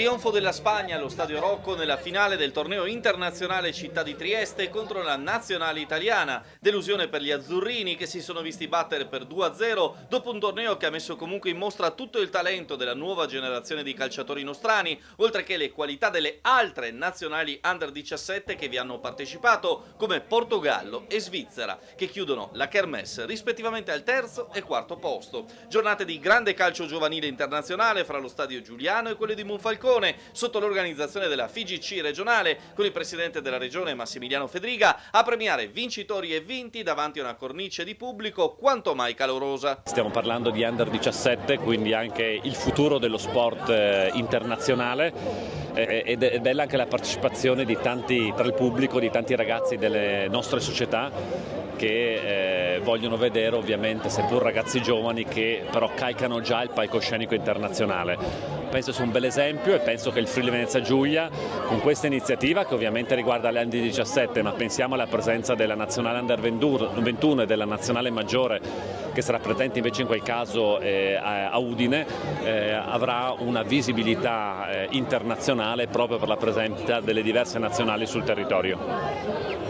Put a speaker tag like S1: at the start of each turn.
S1: Trionfo della Spagna allo Stadio Rocco nella finale del torneo internazionale Città di Trieste contro la nazionale italiana. Delusione per gli azzurrini che si sono visti battere per 2-0 dopo un torneo che ha messo comunque in mostra tutto il talento della nuova generazione di calciatori nostrani, oltre che le qualità delle altre nazionali under 17 che vi hanno partecipato, come Portogallo e Svizzera, che chiudono la kermesse rispettivamente al terzo e quarto posto. Giornate di grande calcio giovanile internazionale fra lo Stadio Giuliano e quello di Monfalcone, sotto l'organizzazione della FIGC regionale, con il presidente della regione Massimiliano Fedriga a premiare vincitori e vinti davanti a una cornice di pubblico quanto mai calorosa.
S2: Stiamo parlando di under 17, quindi anche il futuro dello sport internazionale, ed è bella anche la partecipazione di tanti tra il pubblico, di tanti ragazzi delle nostre società che vogliono vedere, ovviamente seppur ragazzi giovani, che però calcano già il palcoscenico internazionale. Penso sia un bel esempio e penso che il Friuli Venezia Giulia, con questa iniziativa che ovviamente riguarda le under 17, ma pensiamo alla presenza della nazionale under 21 e della nazionale maggiore che sarà presente invece in quel caso a Udine, avrà una visibilità internazionale proprio per la presenza delle diverse nazionali sul territorio.